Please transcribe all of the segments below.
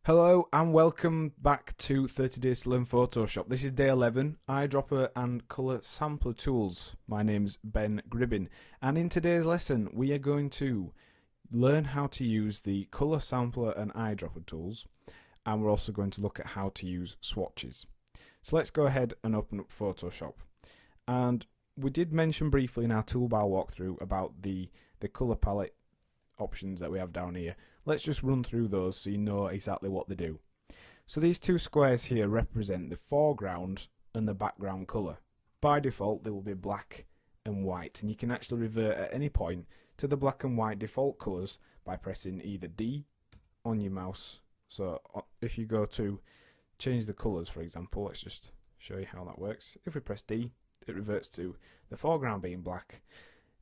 Hello and welcome back to 30 Days to Learn Photoshop. This is day 11, Eyedropper and Colour Sampler Tools. My name's Ben Gribbin, and in today's lesson we are going to learn how to use the Colour Sampler and Eyedropper tools, and we're also going to look at how to use swatches. So let's go ahead and open up Photoshop. And we did mention briefly in our toolbar walkthrough about the colour palette options that we have down here. Let's just run through those so you know exactly what they do. So these two squares here represent the foreground and the background colour. By default they will be black and white, and you can actually revert at any point to the black and white default colours by pressing either D on your mouse. So if you go to change the colours, for example, let's just show you how that works. If we press D, it reverts to the foreground being black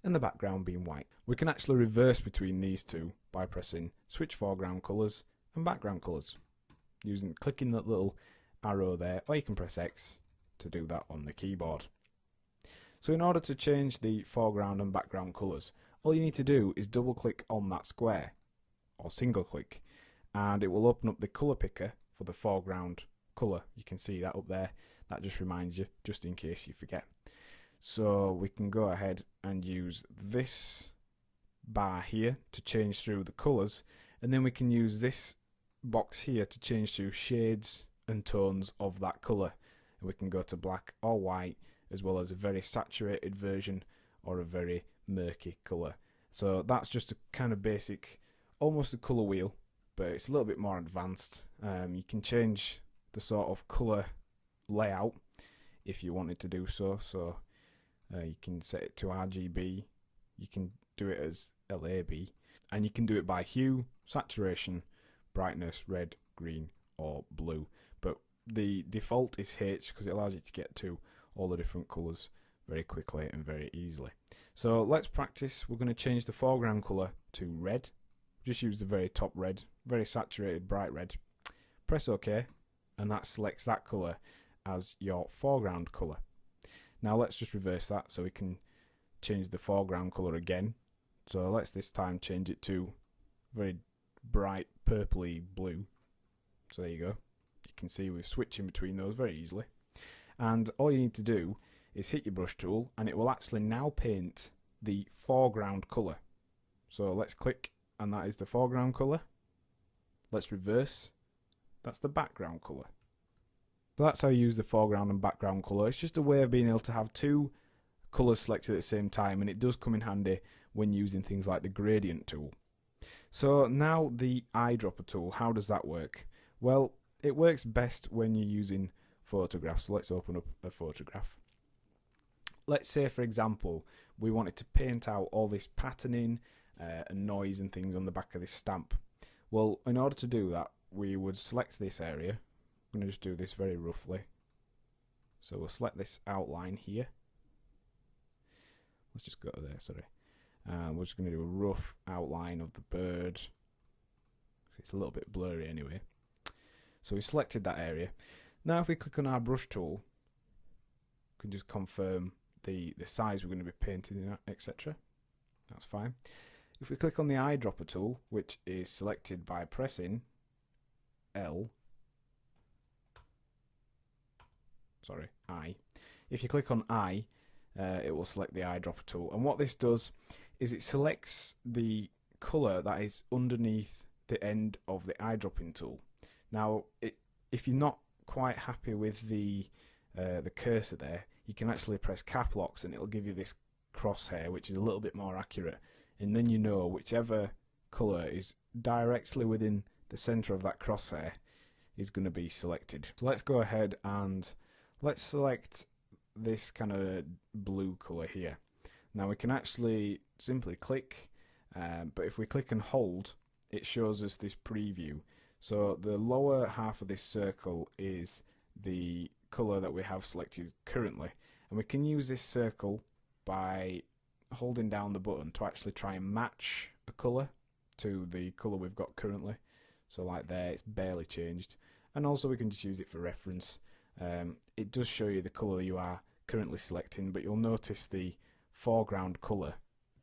and the background being white. We can actually reverse between these two by pressing switch foreground colours and background colours, clicking that little arrow there, or you can press X to do that on the keyboard. So in order to change the foreground and background colours, all you need to do is double click on that square, or single click, and it will open up the colour picker for the foreground colour. You can see that up there. That just reminds you, just in case you forget. So we can go ahead and use this bar here to change through the colours, and then we can use this box here to change through shades and tones of that colour. And we can go to black or white, as well as a very saturated version or a very murky colour. So that's just a kind of basic, almost a colour wheel, but it's a little bit more advanced. You can change the sort of colour layout if you wanted to do so. You can set it to RGB, you can do it as LAB, and you can do it by hue, saturation, brightness, red, green or blue. But the default is H because it allows you to get to all the different colours very quickly and very easily. So let's practice. We're going to change the foreground colour to red. Just use the very top red, very saturated bright red. Press OK, and that selects that colour as your foreground colour. Now let's just reverse that so we can change the foreground colour again. So let's this time change it to very bright purpley blue. So there you go. You can see we're switching between those very easily. And all you need to do is hit your brush tool, and it will actually now paint the foreground colour. So let's click, and that is the foreground colour. Let's reverse. That's the background colour. So that's how you use the foreground and background colour. It's just a way of being able to have two colours selected at the same time, and it does come in handy when using things like the gradient tool. So now the eyedropper tool, how does that work? Well, it works best when you're using photographs. So let's open up a photograph. Let's say, for example, we wanted to paint out all this patterning and noise and things on the back of this stamp. Well, in order to do that, we would select this area. I'm going to just do this very roughly. So we'll select this outline here. Let's just go to there, sorry. We're just going to do a rough outline of the bird. It's a little bit blurry anyway. So we selected that area. Now if we click on our brush tool, we can just confirm the size we're going to be painting in, etc. That's fine. If we click on the eyedropper tool, which is selected by pressing I. If you click on I, it will select the eyedropper tool. And what this does is it selects the colour that is underneath the end of the eyedropping tool. Now, if you're not quite happy with the cursor there, you can actually press cap locks and it'll give you this crosshair, which is a little bit more accurate. And then you know whichever colour is directly within the centre of that crosshair is going to be selected. So let's go ahead and let's select this kind of blue colour here. Now we can actually simply click, but if we click and hold, it shows us this preview. So the lower half of this circle is the colour that we have selected currently, and we can use this circle by holding down the button to actually try and match a colour to the colour we've got currently. So like there, it's barely changed, and also we can just use it for reference. It does show you the colour you are currently selecting, but you'll notice the foreground colour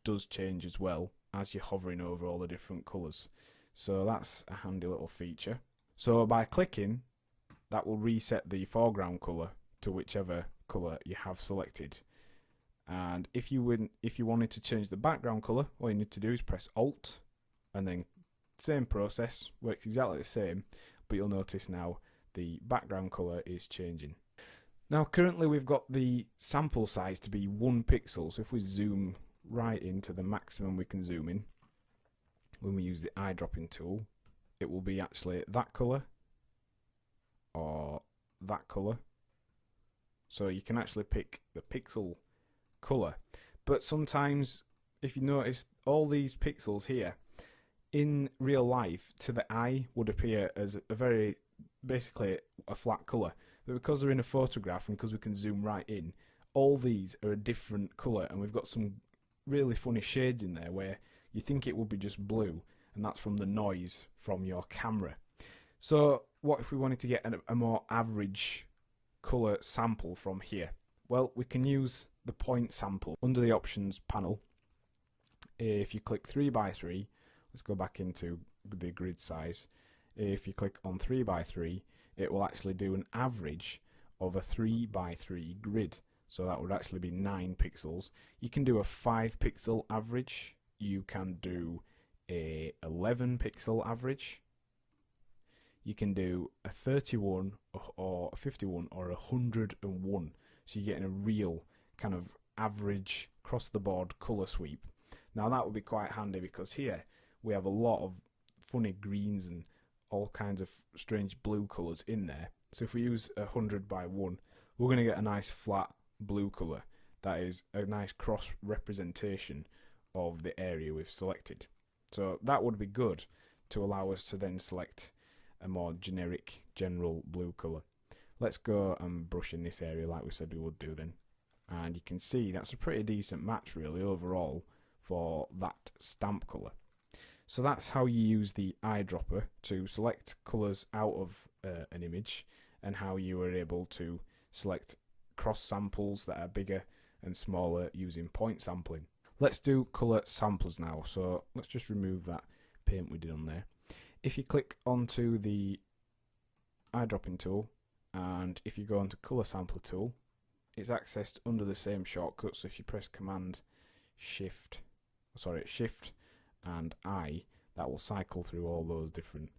does change as well as you're hovering over all the different colours. So that's a handy little feature. So by clicking, that will reset the foreground colour to whichever colour you have selected. And if you wanted to change the background colour, all you need to do is press Alt, and then same process, works exactly the same, but you'll notice now the background colour is changing. Now currently we've got the sample size to be 1 pixel, so if we zoom right into the maximum we can zoom in, when we use the eyedropping tool, it will be actually that colour or that colour. So you can actually pick the pixel colour. But sometimes, if you notice, all these pixels here, in real life, to the eye, would appear as a very, basically a flat colour. But because they're in a photograph and because we can zoom right in, all these are a different colour, and we've got some really funny shades in there where you think it would be just blue, and that's from the noise from your camera. So what if we wanted to get a more average colour sample from here? Well, we can use the point sample under the options panel. If you click 3x3, let's go back into the grid size. If you click on 3x3, it will actually do an average of a 3x3 grid. So that would actually be 9 pixels. You can do a 5 pixel average. You can do a 11 pixel average. You can do a 31 or a 51 or a 101. So you're getting a real kind of average across the board colour sweep. Now that would be quite handy because here we have a lot of funny greens and all kinds of strange blue colours in there. So if we use 100 by 1, we're going to get a nice flat blue colour that is a nice cross representation of the area we've selected. So that would be good to allow us to then select a more generic general blue colour. Let's go and brush in this area like we said we would do then, and you can see that's a pretty decent match really overall for that stamp colour. So that's how you use the eyedropper to select colours out of an image, and how you are able to select cross samples that are bigger and smaller using point sampling. Let's do colour samples now, so let's just remove that paint we did on there. If you click onto the eyedropping tool, and if you go onto colour sampler tool, it's accessed under the same shortcut. So if you press Shift and I, that will cycle through all those different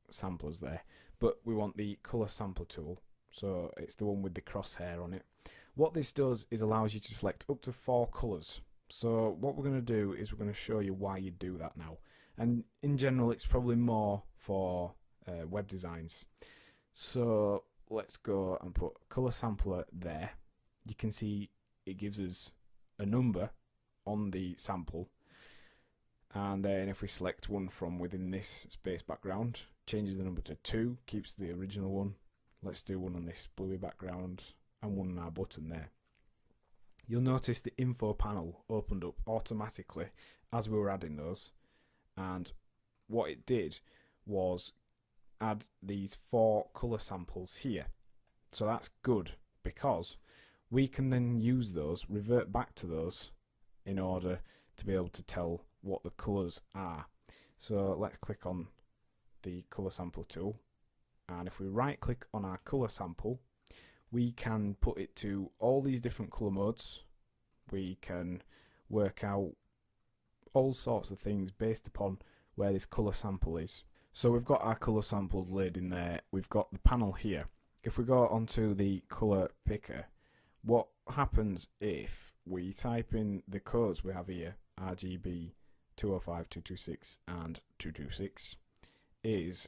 samplers there. But we want the colour sampler tool, so it's the one with the crosshair on it. What this does is allows you to select up to 4 colours. So what we're going to do is we're going to show you why you do that now. And in general, it's probably more for web designs. So let's go and put colour sampler there. You can see it gives us a number on the sample, and then if we select one from within this space background, changes the number to 2, keeps the original one. Let's do one on this bluey background and one on our button there. You'll notice the info panel opened up automatically as we were adding those, and what it did was add these 4 colour samples here. So that's good because we can then use those, revert back to those in order to be able to tell what the colours are. So let's click on the colour sample tool, and if we right click on our colour sample, we can put it to all these different colour modes. We can work out all sorts of things based upon where this colour sample is. So we've got our colour samples laid in there. We've got the panel here. If we go onto the colour picker, what happens if we type in the codes we have here, RGB 205, 226 and 226, is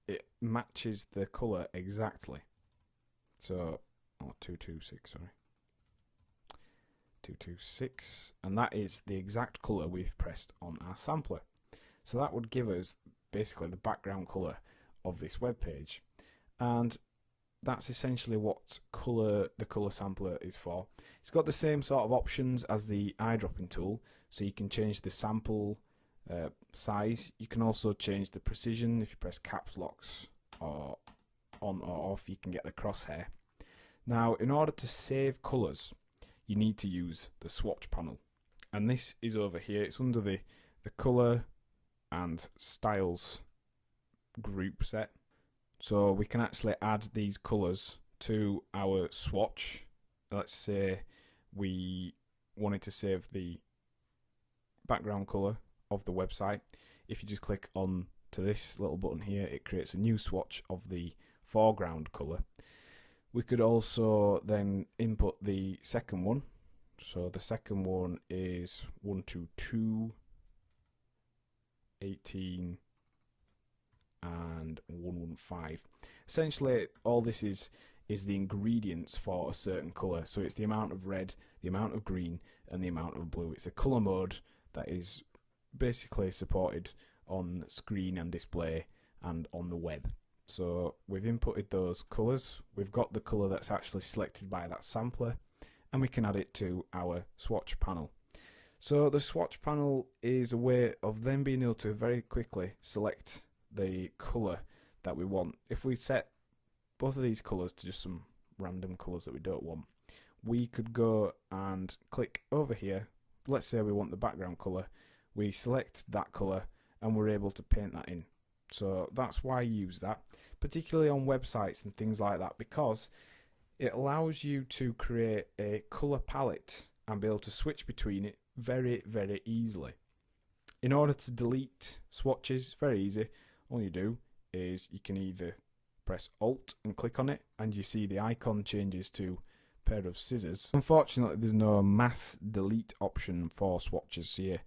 it matches the colour exactly. So, 226, sorry. 226, and that is the exact colour we've pressed on our sampler. So that would give us basically the background colour of this web page, and that's essentially what the colour sampler is for. It's got the same sort of options as the eyedropping tool, so you can change the sample size. You can also change the precision. If you press caps locks or on or off, you can get the crosshair. Now, in order to save colours, you need to use the swatch panel, and this is over here. It's under the colour and styles group set. So we can actually add these colours to our swatch. Let's say we wanted to save the background colour of the website. If you just click on to this little button here, it creates a new swatch of the foreground colour. We could also then input the second one. So the second one is 122, 18 and 115. Essentially all this is the ingredients for a certain colour. So it's the amount of red, the amount of green and the amount of blue. It's a colour mode that is basically supported on screen and display and on the web. So we've inputted those colours, we've got the colour that's actually selected by that sampler, and we can add it to our swatch panel. So the swatch panel is a way of then being able to very quickly select the colour that we want. If we set both of these colours to just some random colours that we don't want, we could go and click over here. Let's say we want the background colour, we select that colour and we're able to paint that in. So that's why I use that, particularly on websites and things like that, because it allows you to create a colour palette and be able to switch between it very, very easily. In order to delete swatches, very easy. All you do is you can either press Alt and click on it and you see the icon changes to a pair of scissors. Unfortunately, there's no mass delete option for swatches, so you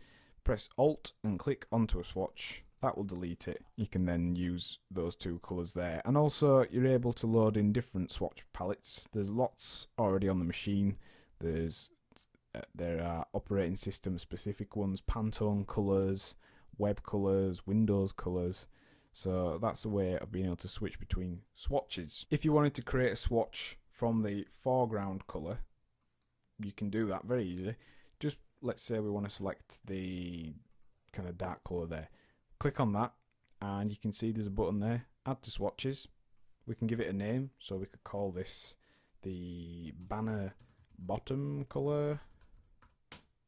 press Alt and click onto a swatch. That will delete it. You can then use those two colours there, and also you're able to load in different swatch palettes. There's lots already on the machine. There are operating system specific ones, Pantone colours, web colours, Windows colours. So that's a way of being able to switch between swatches. If you wanted to create a swatch from the foreground colour, you can do that very easily. Just let's say we want to select the kind of dark colour there. Click on that and you can see there's a button there, add to swatches. We can give it a name, so we could call this the banner bottom colour.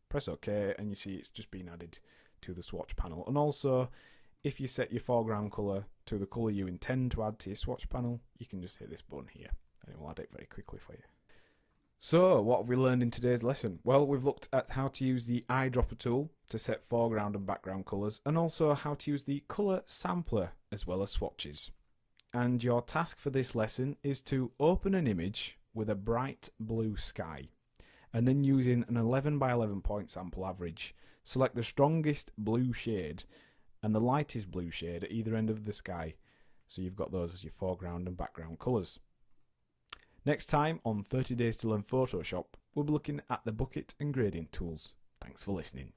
Press OK and you see it's just been added to the swatch panel. And also if you set your foreground colour to the colour you intend to add to your swatch panel, you can just hit this button here and it will add it very quickly for you. So what have we learned in today's lesson? Well, we've looked at how to use the eyedropper tool to set foreground and background colours, and also how to use the colour sampler as well as swatches. And your task for this lesson is to open an image with a bright blue sky, and then using an 11 by 11 point sample average, select the strongest blue shade and the lightest blue shade at either end of the sky, so you've got those as your foreground and background colours. Next time on 30 Days to Learn Photoshop, we'll be looking at the bucket and gradient tools. Thanks for listening.